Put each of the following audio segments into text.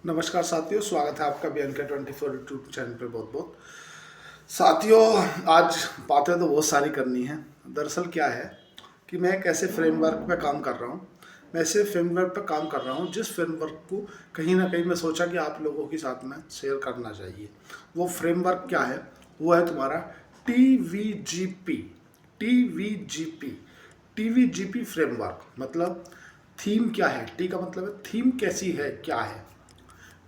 नमस्कार साथियों, स्वागत है आपका BNK24 यूट्यूब चैनल पे। बहुत बहुत साथियों, आज बातें तो बहुत सारी करनी है। दरअसल क्या है कि मैं एक ऐसे फ्रेमवर्क पे काम कर रहा हूँ। मैं ऐसे फ्रेमवर्क पे काम कर रहा हूँ जिस फ्रेमवर्क को कहीं ना कहीं मैं सोचा कि आप लोगों के साथ में शेयर करना चाहिए। वो फ्रेमवर्क क्या है? वो है तुम्हारा TVGP। TVGP TVGP फ्रेमवर्क मतलब थीम क्या है? टी का मतलब है थीम कैसी है, क्या है।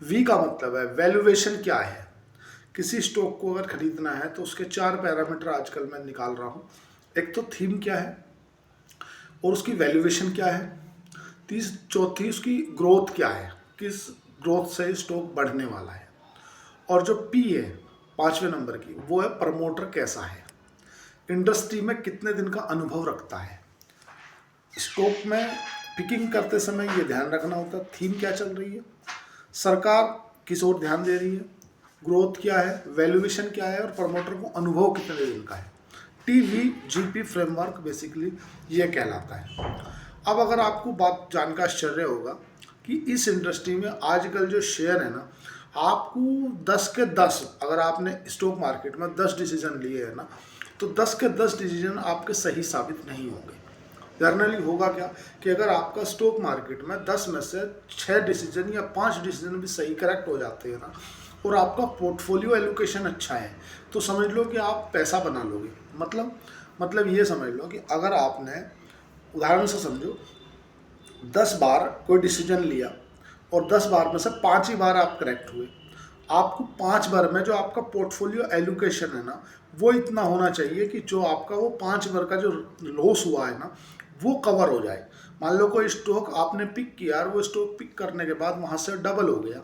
वी का मतलब है वैल्यूएशन क्या है। किसी स्टॉक को अगर खरीदना है तो उसके 4 पैरामीटर आजकल मैं निकाल रहा हूँ। एक तो थीम क्या है और उसकी वैल्यूएशन क्या है। चौथी उसकी ग्रोथ क्या है, किस ग्रोथ से स्टॉक बढ़ने वाला है। और जो पी है 5वें नंबर की, वो है प्रमोटर कैसा है, इंडस्ट्री में कितने दिन का अनुभव रखता है। स्टॉक में पिकिंग करते समय ये ध्यान रखना होता है थीम क्या चल रही है, सरकार किस ओर ध्यान दे रही है, ग्रोथ क्या है, वैल्यूएशन क्या है और प्रमोटर को अनुभव कितने दिन का है। TVGP फ्रेमवर्क बेसिकली ये कहलाता है। अब अगर आपको बात जान का आश्चर्य होगा कि इस इंडस्ट्री में आजकल जो शेयर है ना, आपको 10 के 10, अगर आपने स्टॉक मार्केट में 10 डिसीजन लिए हैं ना, तो 10 के 10 डिसीजन आपके सही साबित नहीं होंगे। जनरली होगा क्या कि अगर आपका स्टॉक मार्केट में 10 में से 6 डिसीजन या 5 डिसीजन भी सही करेक्ट हो जाते हैं ना, और आपका पोर्टफोलियो एलोकेशन अच्छा है, तो समझ लो कि आप पैसा बना लोगे। मतलब ये समझ लो कि अगर आपने, उदाहरण से समझो, 10 बार कोई डिसीजन लिया और 10 बार में से 5 ही बार आप करेक्ट हुए, आपको 5 बार में जो आपका पोर्टफोलियो एलोकेशन है ना, वो इतना होना चाहिए कि जो आपका वो 5 बार का जो लॉस हुआ है ना, वो कवर हो जाए। मान लो कोई स्टॉक आपने पिक किया और वो स्टॉक पिक करने के बाद वहाँ से डबल हो गया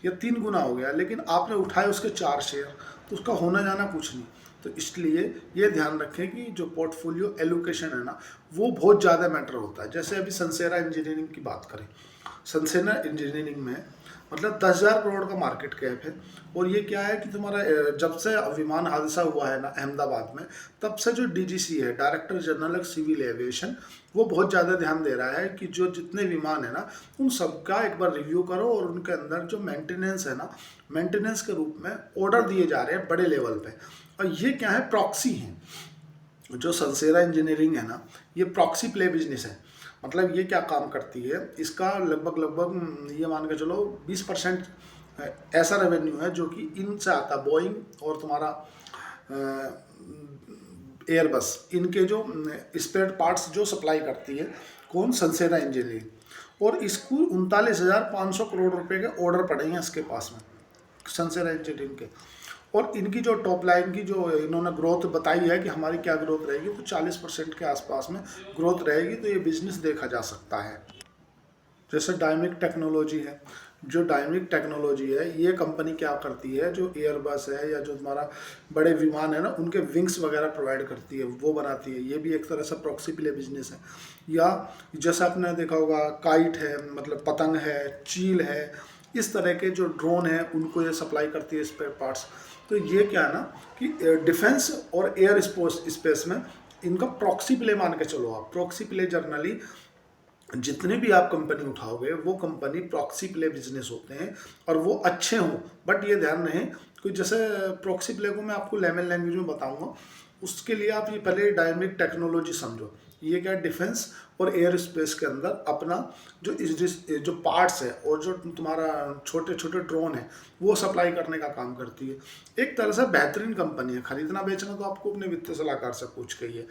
या 3 गुना हो गया, लेकिन आपने उठाए उसके 4 शेयर, तो उसका होना जाना कुछ नहीं। तो इसलिए ये ध्यान रखें कि जो पोर्टफोलियो एलोकेशन है ना, वो बहुत ज़्यादा मैटर होता है। जैसे अभी सनसेरा इंजीनियरिंग की बात करें, सनसेना इंजीनियरिंग में मतलब 10,000 करोड़ का मार्केट कैप है। और ये क्या है कि तुम्हारा जब से विमान हादसा हुआ है ना अहमदाबाद में, तब से जो DGC है, director general of civil aviation, वो बहुत ज़्यादा ध्यान दे रहा है कि जो जितने विमान है ना, उन सबका एक बार रिव्यू करो और उनके अंदर जो मेंटेनेंस है ना, मेंटेनेंस के रूप में ऑर्डर दिए जा रहे हैं बड़े लेवल पे। और ये क्या है, प्रॉक्सी है। जो सनसेरा इंजीनियरिंग है ना, ये प्रॉक्सी प्ले बिजनेस है। मतलब ये क्या काम करती है, इसका लगभग ये मान के चलो 20% ऐसा रेवेन्यू है जो कि इनसे आता है। बोइंग और तुम्हारा एयरबस, इनके जो स्पेयर पार्ट्स जो सप्लाई करती है कौन, सनसेरा इंजीनियरिंग। और इसको 39,500 करोड़ रुपए के ऑर्डर पड़े हैं इसके पास में, सनसेरा इंजीनियरिंग के। और इनकी जो टॉप लाइन की जो इन्होंने ग्रोथ बताई है कि हमारी क्या ग्रोथ रहेगी, तो 40% के आसपास में ग्रोथ रहेगी। तो ये बिजनेस देखा जा सकता है। जैसे डायमिक टेक्नोलॉजी है, जो डायमिक टेक्नोलॉजी है, ये कंपनी क्या करती है, जो एयरबस है या जो तुम्हारा बड़े विमान है ना, उनके विंग्स वगैरह प्रोवाइड करती है, वो बनाती है। ये भी एक तरह से प्रॉक्सी प्ले बिजनेस है। या जैसे आपने देखा होगा, काइट है, मतलब पतंग है, चील है, इस तरह के जो ड्रोन है उनको ये सप्लाई करती है स्पेयर पार्ट्स। तो ये क्या है ना कि डिफेंस और एयर स्पेस में इनका प्रॉक्सी प्ले मान के चलो आप। प्रॉक्सी प्ले जर्नली जितने भी आप कंपनी उठाओगे, वो कंपनी प्रॉक्सी प्ले बिजनेस होते हैं और वो अच्छे हों। बट ये ध्यान रहे कि जैसे प्रॉक्सी प्ले को मैं आपको लेमन लैंग्वेज में बताऊंगा, उसके लिए आप ये पहले डायनेमिक टेक्नोलॉजी समझो। ये क्या है, डिफेंस और एयर स्पेस के अंदर अपना जो पार्ट्स है और जो तुम्हारा छोटे छोटे ड्रोन है, वो सप्लाई करने का काम करती है। एक तरह से बेहतरीन कंपनी है। खरीदना बेचना तो आपको अपने वित्तीय सलाहकार से पूछ के ही है।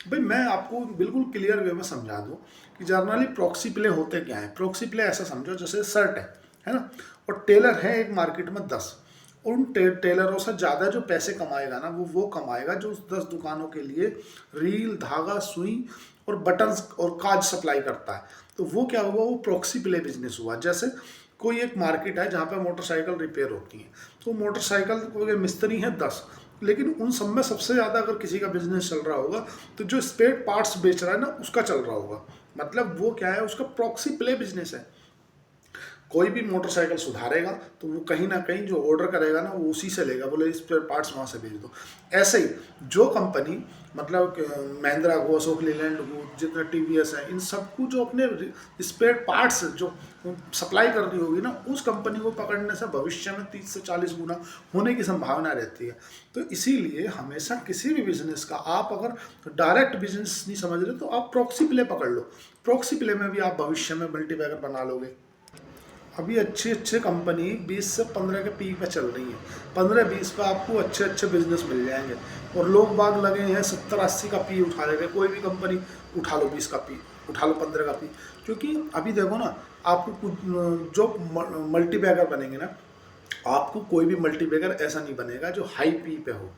भाई मैं आपको बिल्कुल क्लियर वे में समझा दूं कि जर्नली प्रॉक्सी प्ले होते क्या है। प्रॉक्सी प्ले ऐसा समझो जैसे शर्ट है ना, और टेलर है एक मार्केट में 10। उन टेलरों से ज़्यादा जो पैसे कमाएगा ना, वो कमाएगा जो उस 10 दुकानों के लिए रील, धागा, सुई और बटन्स और काज सप्लाई करता है। तो वो क्या हुआ, वो प्रॉक्सी प्ले बिजनेस हुआ। जैसे कोई एक मार्केट है जहाँ पे मोटरसाइकिल रिपेयर होती है, तो मोटरसाइकिल के मिस्त्री हैं 10, लेकिन उन सब में सबसे ज़्यादा अगर किसी का बिजनेस चल रहा होगा तो जो स्पेयर पार्ट्स बेच रहा है ना, उसका चल रहा होगा। मतलब वो क्या है, उसका प्रॉक्सी प्ले बिजनेस है। कोई भी मोटरसाइकिल सुधारेगा तो वो कहीं ना कहीं जो ऑर्डर करेगा ना वो उसी से लेगा, बोले स्पेयर पार्ट्स वहाँ से भेज दो। ऐसे ही जो कंपनी मतलब महिंद्रा को, अशोक लीलैंड को, जितने टीवीएस है, इन सबको जो अपने स्पेयर पार्ट्स जो सप्लाई कर रही होगी ना, उस कंपनी को पकड़ने से भविष्य में 30 से 40 गुना होने की संभावना रहती है। तो इसीलिए हमेशा किसी भी बिजनेस का आप अगर डायरेक्ट बिजनेस नहीं समझ रहे तो आप प्रॉक्सी प्ले पकड़ लो। प्रॉक्सी प्ले में भी आप भविष्य में मल्टीबैगर बना लोगे। अभी अच्छे अच्छे कंपनी 20 से 15 के पीक पे चल रही है, 15-20 पे आपको अच्छे अच्छे बिजनेस मिल जाएंगे। और लोग बाग लगे हैं 70-80 का पी उठा लेंगे। कोई भी कंपनी उठा लो 20 का पी, उठा लो 15 का पी, क्योंकि अभी देखो ना, आपको कुछ जो मल्टी बैगर बनेंगे ना, आपको कोई भी मल्टी बैगर ऐसा नहीं बनेगा जो हाई पी पे हो।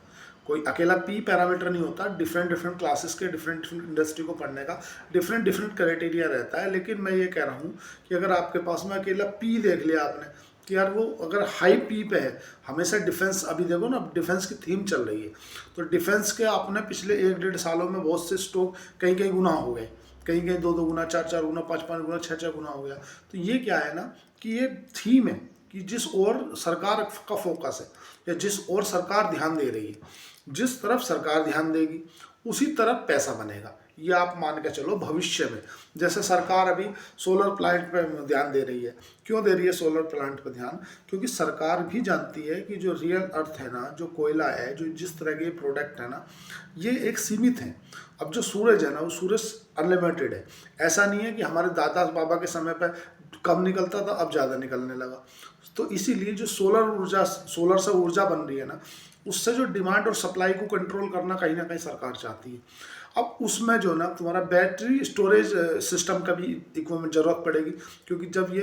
कोई अकेला पी पैरामीटर नहीं होता, डिफरेंट डिफरेंट क्लासेस के, डिफरेंट डिफरेंट इंडस्ट्री को पढ़ने का डिफरेंट डिफरेंट क्राइटेरिया रहता है। लेकिन मैं ये कह रहा हूँ कि अगर आपके पास में अकेला पी देख लिया आपने कि यार वो अगर हाई पी पे है, हमेशा डिफेंस, अभी देखो ना डिफेंस की थीम चल रही है, तो डिफेंस के आपने पिछले 1-1.5 सालों में बहुत से स्टॉक कहीं कहीं गुना हो गए, कहीं कहीं 2-2 गुना, 4-4 गुना, 5-5 गुना, 6-6 गुना हो गया। तो ये क्या है ना कि ये थीम है कि जिस ओर सरकार का फोकस है या जिस ओर सरकार ध्यान दे रही है, जिस तरफ सरकार ध्यान देगी उसी तरफ पैसा बनेगा। ये आप मान के चलो भविष्य में। जैसे सरकार अभी सोलर प्लांट पे ध्यान दे रही है। क्यों दे रही है सोलर प्लांट पे ध्यान? क्योंकि सरकार भी जानती है कि जो रियल अर्थ है ना, जो कोयला है, जो जिस तरह के प्रोडक्ट है ना, ये एक सीमित है। अब जो सूरज है ना, वो सूरज अनलिमिटेड है। ऐसा नहीं है कि हमारे दादा बाबा के समय पर कम निकलता था, अब ज़्यादा निकलने लगा। तो इसीलिए जो सोलर से ऊर्जा बन रही है ना, उससे जो डिमांड और सप्लाई को कंट्रोल करना कहीं ना कहीं सरकार चाहती है। अब उसमें जो ना तुम्हारा बैटरी स्टोरेज सिस्टम का भी इक्विपमेंट जरूरत पड़ेगी, क्योंकि जब ये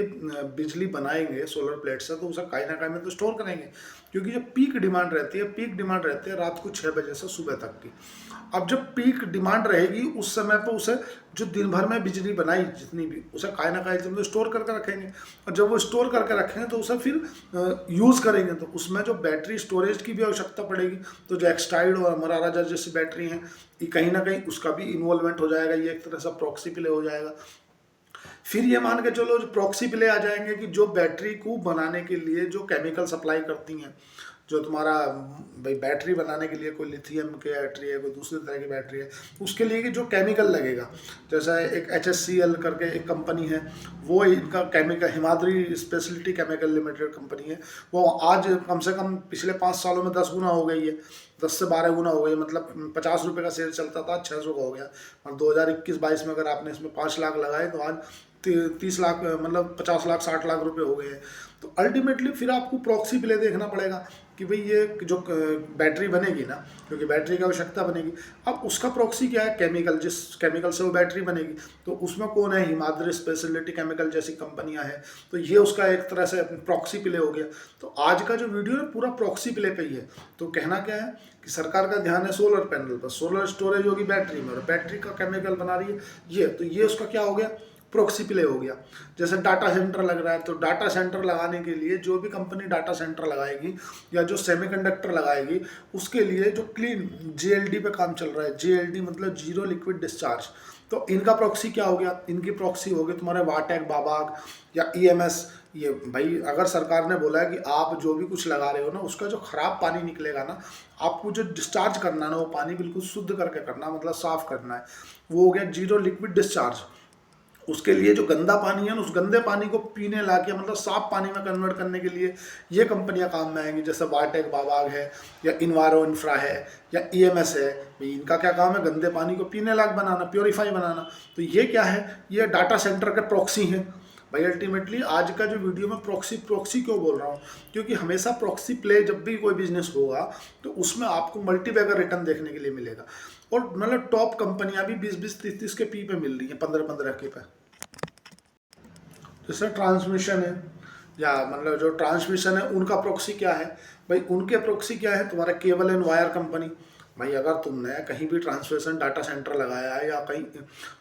बिजली बनाएंगे सोलर प्लेट से तो उसे कहीं ना कहीं में तो स्टोर करेंगे, क्योंकि जब पीक डिमांड रहती है रात को 6 बजे से सुबह तक की। अब जब पीक डिमांड रहेगी उस समय पर उसे जो दिन भर में बिजली बनाई जितनी भी, उसे कहीं ना कहीं तो स्टोर करके रखेंगे, और जब वो स्टोर करके रखेंगे तो उसे फिर यूज़ करेंगे, तो उसमें जो बैटरी स्टोरेज की भी आवश्यकता पड़ेगी। तो जो एक्सटाइड और अमरा राजा जैसी बैटरी हैं, ये कहीं ना कहीं उसका भी इन्वॉल्वमेंट हो जाएगा। ये एक तरह से प्रॉक्सी प्ले हो जाएगा। फिर ये मान के चलो जो प्रॉक्सी प्ले आ जाएंगे कि जो बैटरी को बनाने के लिए जो केमिकल सप्लाई करती हैं, जो तुम्हारा भाई बैटरी बनाने के लिए कोई लिथियम की बैटरी है, कोई दूसरी तरह की बैटरी है, उसके लिए कि जो केमिकल लगेगा, जैसा एक HSCL करके एक कंपनी है, वो इनका chemical, Himadri speciality chemical limited company है, वो आज कम से कम पिछले 5 सालों में 10 गुना हो गई है, 10 से 12 गुना हो गई। मतलब 50 रुपये का सेल चलता था, 600 का हो गया। और 2021-22 में अगर आपने इसमें 5 लाख लगाए तो आज 30 लाख, मतलब 50 लाख 60 लाख रुपए हो गए हैं। तो अल्टीमेटली फिर आपको प्रॉक्सी प्ले देखना पड़ेगा कि भाई ये जो बैटरी बनेगी ना, क्योंकि बैटरी की आवश्यकता बनेगी, अब उसका प्रॉक्सी क्या है? केमिकल, जिस केमिकल से वो बैटरी बनेगी, तो उसमें कौन है? हिमाद्री स्पेशलिटी केमिकल जैसी कंपनियां हैं। तो ये उसका एक तरह से प्रॉक्सी प्ले हो गया। तो आज का जो वीडियो है पूरा प्रॉक्सी प्ले पे ही है। तो कहना क्या है कि सरकार का ध्यान है सोलर पैनल पर, सोलर स्टोरेज होगी बैटरी में, और बैटरी का केमिकल बना रही है ये, तो ये उसका क्या हो गया? प्रॉक्सी प्ले हो गया। जैसे डाटा सेंटर लग रहा है, तो डाटा सेंटर लगाने के लिए जो भी कंपनी डाटा सेंटर लगाएगी या जो सेमीकंडक्टर लगाएगी, उसके लिए जो क्लीन JLD पे काम चल रहा है, JLD मतलब जीरो लिक्विड डिस्चार्ज, तो इनका प्रॉक्सी क्या हो गया? इनकी प्रॉक्सी हो गई तुम्हारे वाटेक, बाबाग या EMS। ये भाई अगर सरकार ने बोला है कि आप जो भी कुछ लगा रहे हो ना, उसका जो खराब पानी निकलेगा ना, आपको जो डिस्चार्ज करना है ना, वो पानी बिल्कुल शुद्ध करके करना, मतलब साफ करना है, वो हो गया जीरो लिक्विड डिस्चार्ज। उसके लिए जो गंदा पानी है ना, उस गंदे पानी को पीने लाके मतलब साफ पानी में कन्वर्ट करने के लिए ये कंपनियां काम में आएंगी। जैसे वाटेक, बाबाग है, या इन्वायरो इंफ्रा है, या EMS है। भाई इनका क्या काम है? गंदे पानी को पीने लायक बनाना, प्योरीफाई बनाना। तो ये क्या है? ये डाटा सेंटर के प्रॉक्सी हैं। भाई अल्टीमेटली आज का जो वीडियो में प्रॉक्सी क्यों बोल रहा हूँ? क्योंकि हमेशा प्रॉक्सी प्ले जब भी कोई बिजनेस होगा तो उसमें आपको मल्टीबैगर रिटर्न देखने के लिए मिलेगा। और मतलब टॉप कंपनियां भी 20-20, 30-30 के पी पे मिल रही हैं, 15-15 के पे। जैसे ट्रांसमिशन है, या मतलब जो ट्रांसमिशन है उनका प्रॉक्सी क्या है? भाई उनके प्रॉक्सी क्या है? तुम्हारा केबल एंड वायर कंपनी। भाई अगर तुमने कहीं भी ट्रांसमिशन डाटा सेंटर लगाया है या कहीं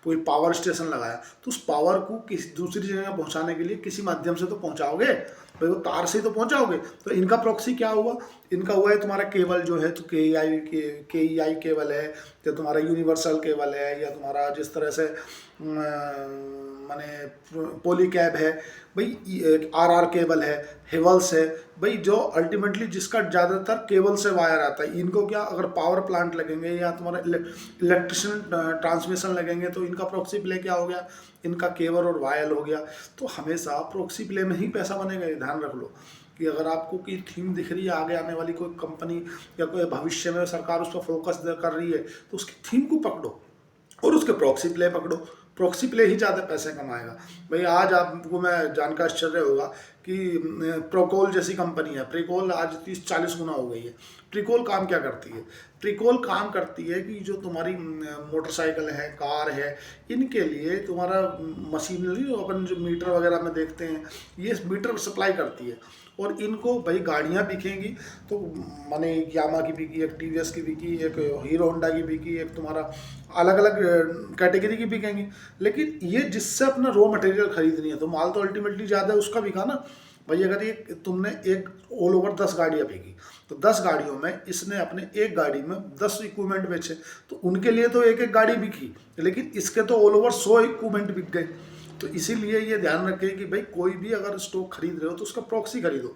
कोई पावर स्टेशन लगाया, तो उस पावर को किसी दूसरी जगह पहुंचाने के लिए किसी माध्यम से तो पहुंचाओगे। भाई वो तार से ही तो पहुंचाओगे। तो इनका प्रॉक्सी क्या हुआ, इनका हुआ है तुम्हारा केबल जो है, तो के ई आई केबल है, या तुम्हारा यूनिवर्सल केबल है, या तुम्हारा जिस तरह से माने पोली कैब है भाई, आर आर केबल है, हेवल्स है भाई, जो अल्टीमेटली जिसका ज़्यादातर केबल से वायर आता है। इनको क्या, अगर पावर प्लांट लगेंगे या तुम्हारा इलेक्ट्रिशियन ट्रांसमिशन लगेंगे, तो इनका प्रॉक्सी प्ले क्या हो गया, इनका केबल और वायर हो गया। तो हमेशा प्रॉक्सी प्ले में ही पैसा बनेगा, ये ध्यान रख लो। कि अगर आपको कोई थीम दिख रही है आगे आने वाली, कोई कंपनी या कोई भविष्य में सरकार उस पर फोकस कर रही है, तो उसकी थीम को पकड़ो और उसके प्रॉक्सी प्ले पकड़ो। प्रॉक्सी प्ले ही ज़्यादा पैसे कमाएगा भाई। आज आपको मैं जानकर आश्चर्य होगा कि प्रोकोल जैसी कंपनी है, प्रिकोल आज 30-40 गुना हो गई है। प्रिकोल काम क्या करती है, प्रिकोल काम करती है कि जो तुम्हारी मोटरसाइकिल है, कार है, इनके लिए तुम्हारा मशीनरी, अपन जो मीटर वगैरह में देखते हैं, ये मीटर सप्लाई करती है। और इनको भाई गाड़ियाँ बिकेंगी तो माने यामा की बिकी, एक टीवीएस की बिकी, एक हीरो होंडा की बिकी, एक तुम्हारा अलग अलग कैटेगरी की बिकेंगी। लेकिन ये जिससे अपना रॉ मटेरियल खरीदनी है, तो माल तो अल्टीमेटली ज़्यादा है उसका बिका ना भाई। अगर ये तुमने एक ऑल ओवर 10 गाड़ियाँ बिकी, तो 10 गाड़ियों में इसने अपने एक गाड़ी में 10 इक्विपमेंट बेचे, तो उनके लिए तो एक एक गाड़ी बिकी, लेकिन इसके तो ऑल ओवर 100 इक्विपमेंट बिक गए। तो इसीलिए ये ध्यान रखें कि भाई कोई भी अगर स्टॉक खरीद रहे हो तो उसका प्रॉक्सी खरीदो।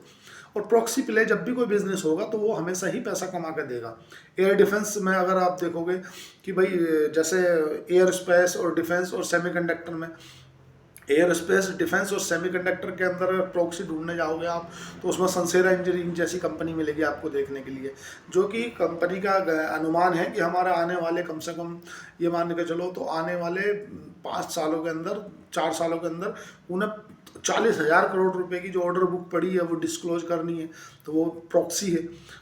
और प्रॉक्सी प्ले जब भी कोई बिजनेस होगा तो वो हमेशा ही पैसा कमा कर देगा। एयर डिफेंस में अगर आप देखोगे कि भाई जैसे एयर स्पेस और डिफेंस और सेमीकंडक्टर में, एयर स्पेस, डिफेंस और सेमीकंडक्टर के अंदर प्रॉक्सी ढूंढने जाओगे आप, तो उसमें सनसेरा इंजीनियरिंग जैसी कंपनी मिलेगी आपको देखने के लिए, जो कि कंपनी का अनुमान है कि हमारा आने वाले कम से कम ये मान के चलो तो आने वाले 5 सालों के अंदर, 4 सालों के अंदर उन्हें 40,000 करोड़ रुपए की जो ऑर्डर बुक पड़ी है वो डिस्क्लोज करनी है। तो वो प्रॉक्सी है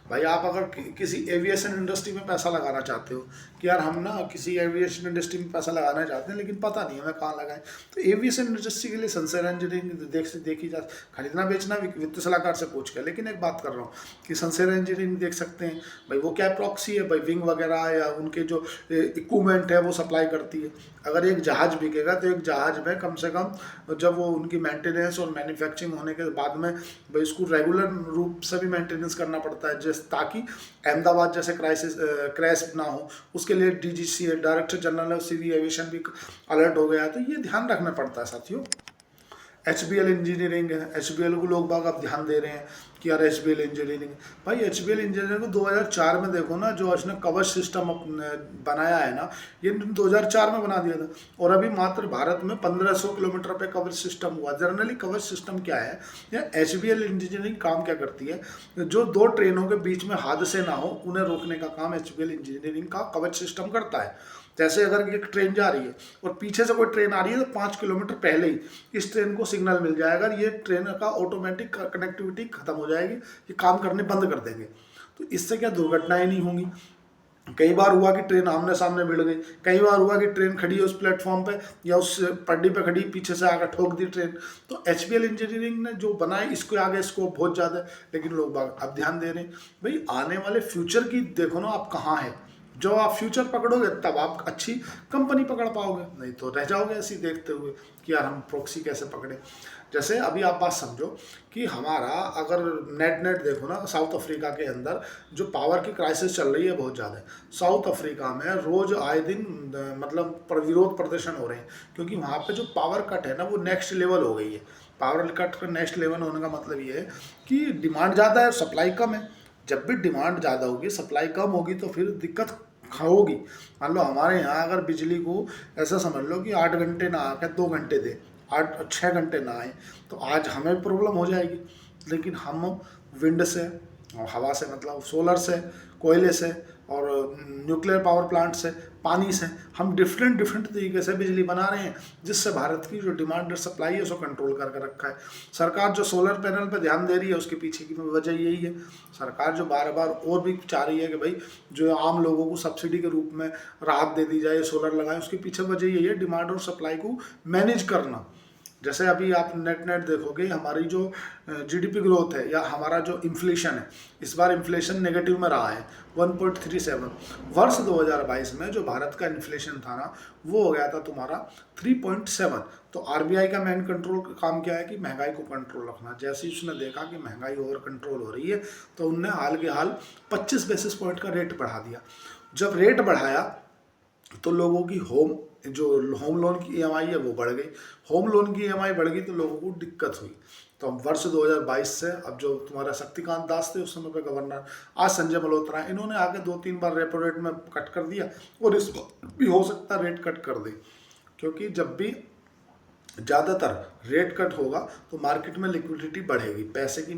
भाई। आप अगर किसी एविएशन इंडस्ट्री में पैसा लगाना चाहते हो कि यार हम ना किसी एविएशन इंडस्ट्री में पैसा लगाना चाहते हैं लेकिन पता नहीं हमें कहाँ लगाएं, तो एविएशन इंडस्ट्री के लिए सनसेरा इंजीनियरिंग देखी जा, खरीदना बेचना वित्त सलाहकार से पूछ कर। लेकिन एक बात कर रहा हूँ कि सनसेरा इंजीनियरिंग देख सकते हैं भाई, वो क्या प्रॉक्सी है भाई, विंग वगैरह या उनके जो इक्विपमेंट है वो सप्लाई करती है। अगर एक जहाज बिकेगा तो एक जहाज में कम से कम जब वो उनकी मेंटेनेंस और मैन्युफैक्चरिंग होने के बाद में भाई इसको रेगुलर रूप से भी मेंटेनेंस करना पड़ता है, जैसे ताकि अहमदाबाद जैसे क्रैश ना हो। उसके लिए DGC director general of civil aviation भी अलर्ट हो गया है। तो ये ध्यान रखना पड़ता है साथियों। HBL इंजीनियरिंग है, HBL को लोग बाग अब ध्यान दे रहे हैं कि यार HBL इंजीनियरिंग भाई। HBL इंजीनियरिंग को 2004 में देखो ना, जो उसने कवच सिस्टम बनाया है ना, ये 2004 में बना दिया था, और अभी मात्र भारत में 1500 किलोमीटर पे कवच सिस्टम हुआ। जनरली कवच सिस्टम क्या है, या HBL इंजीनियरिंग काम क्या करती है, जो 2 ट्रेनों के बीच में हादसे ना हो उन्हें रोकने का काम HBL इंजीनियरिंग का कवच सिस्टम करता है। जैसे अगर एक ट्रेन जा रही है और पीछे से कोई ट्रेन आ रही है, तो 5 किलोमीटर पहले ही इस ट्रेन को सिग्नल मिल जाएगा, ये ट्रेन का ऑटोमेटिक कनेक्टिविटी खत्म हो जाएगी, ये काम करने बंद कर देंगे। तो इससे क्या दुर्घटनाएं नहीं होंगी। कई बार हुआ कि ट्रेन आमने सामने भिड़ गई, कई बार हुआ कि ट्रेन खड़ी है उस प्लेटफॉर्म पे या उस पटरी पे खड़ी, पीछे से आकर ठोक दी ट्रेन। तो HBL इंजीनियरिंग ने जो बनाया, इसके आगे स्कोप बहुत ज़्यादा है, लेकिन लोग अब ध्यान दे रहे हैं भाई। आने वाले फ्यूचर की देखो ना आप कहाँ है। जो आप फ्यूचर पकड़ोगे तब आप अच्छी कंपनी पकड़ पाओगे, नहीं तो रह जाओगे ऐसे ही देखते हुए कि यार हम प्रॉक्सी कैसे पकड़े। जैसे अभी आप बात समझो कि हमारा अगर नेट देखो ना, साउथ अफ्रीका के अंदर जो पावर की क्राइसिस चल रही है बहुत ज़्यादा। साउथ अफ्रीका में रोज़ आए दिन मतलब विरोध प्रदर्शन हो रहे हैं, क्योंकि वहाँ पे जो पावर कट है ना वो नेक्स्ट लेवल हो गई है। पावर कट का नेक्स्ट लेवल होने का मतलब ये है कि डिमांड ज़्यादा है, सप्लाई कम है। जब भी डिमांड ज़्यादा होगी, सप्लाई कम होगी, तो फिर दिक्कत होगी। मान लो हमारे यहाँ अगर बिजली को ऐसा समझ लो कि 8 घंटे ना आकर 2 घंटे दे, 6 घंटे ना आए, तो आज हमें प्रॉब्लम हो जाएगी। लेकिन हम विंड से और हवा से, मतलब सोलर से, कोयले से और न्यूक्लियर पावर प्लांट से, पानी से, हम डिफरेंट तरीके से बिजली बना रहे हैं, जिससे भारत की जो डिमांड और सप्लाई है उसको कंट्रोल करके रखा है। सरकार जो सोलर पैनल पर ध्यान दे रही है, उसके पीछे की वजह यही है। सरकार जो बार बार और भी चाह रही है कि भाई जो आम लोगों को सब्सिडी के रूप में राहत दे दी जाए, सोलर लगाएं, उसके पीछे वजह यही है, डिमांड और सप्लाई को मैनेज करना। जैसे अभी आप नेट देखोगे, हमारी जो जीडीपी ग्रोथ है या हमारा जो इन्फ्लेशन है, इस बार इन्फ्लेशन नेगेटिव में रहा है 1.37। वर्ष 2022 में जो भारत का इन्फ्लेशन था ना, वो हो गया था तुम्हारा 3.7। तो आरबीआई का मेन कंट्रोल का काम क्या है कि महंगाई को कंट्रोल रखना। जैसे ही उसने देखा कि महंगाई ओवर कंट्रोल हो रही है, तो उनने हाल के हाल 25 बेसिस पॉइंट का रेट बढ़ा दिया। जब रेट बढ़ाया तो लोगों की होम लोन की ईएमआई है वो बढ़ गई। होम लोन की ईएमआई बढ़ गई तो लोगों को दिक्कत हुई। तो अब वर्ष 2022 से, अब जो तुम्हारा शक्तिकांत दास थे उस समय पे गवर्नर, आज संजय मल्होत्रा, इन्होंने आके 2-3 बार रेपो रेट में कट कर दिया, और इस बार भी हो सकता है रेट कट कर दे। क्योंकि जब भी ज़्यादातर रेट कट होगा तो मार्केट में लिक्विडिटी बढ़ेगी, पैसे की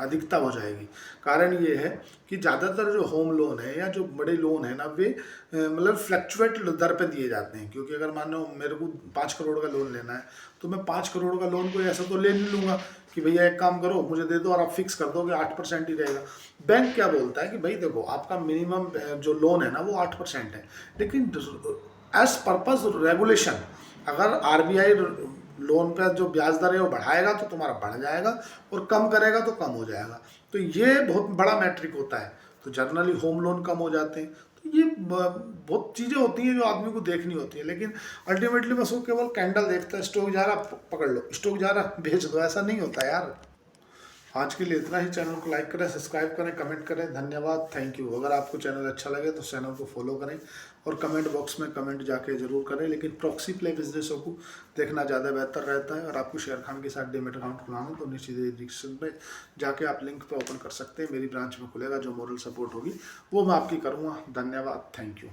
अधिकता हो जाएगी। कारण ये है कि ज़्यादातर जो होम लोन है या जो बड़े लोन है ना, वे मतलब फ्लक्चुएट दर पे दिए जाते हैं। क्योंकि अगर मान लो मेरे को 5 करोड़ का लोन लेना है, तो मैं 5 करोड़ का लोन कोई ऐसा तो ले नहीं लूँगा कि भैया एक काम करो मुझे दे दो और आप फिक्स कर दो कि 8% ही रहेगा। बैंक क्या बोलता है कि भाई देखो, आपका मिनिमम जो लोन है ना वो 8% है, लेकिन एज पर्पज रेगुलेशन, अगर आरबीआई लोन का जो ब्याज दर है वो बढ़ाएगा तो तुम्हारा बढ़ जाएगा, और कम करेगा तो कम हो जाएगा। तो ये बहुत बड़ा मैट्रिक होता है। तो जनरली होम लोन कम हो जाते हैं। तो ये बहुत चीज़ें होती हैं जो आदमी को देखनी होती है, लेकिन अल्टीमेटली बस वो केवल कैंडल देखता है, स्टॉक जा रहा पकड़ लो, स्टॉक जा रहा बेच दो। ऐसा नहीं होता यार। आज के लिए इतना ही। चैनल को लाइक करें, सब्सक्राइब करें, कमेंट करें। धन्यवाद, थैंक यू। अगर आपको चैनल अच्छा लगे तो चैनल को फॉलो करें, और कमेंट बॉक्स में कमेंट जाके ज़रूर करें। लेकिन प्रॉक्सी प्ले बिजनेसों को देखना ज़्यादा बेहतर रहता है। और आपको शेयर खान के साथ डीमैट अकाउंट खुलाना तो नीचे डिस्क्रिप्शन पे जाके आप लिंक पे ओपन कर सकते हैं। मेरी ब्रांच में खुलेगा, जो मॉरल सपोर्ट होगी वो मैं आपकी करूँगा। धन्यवाद, थैंक यू।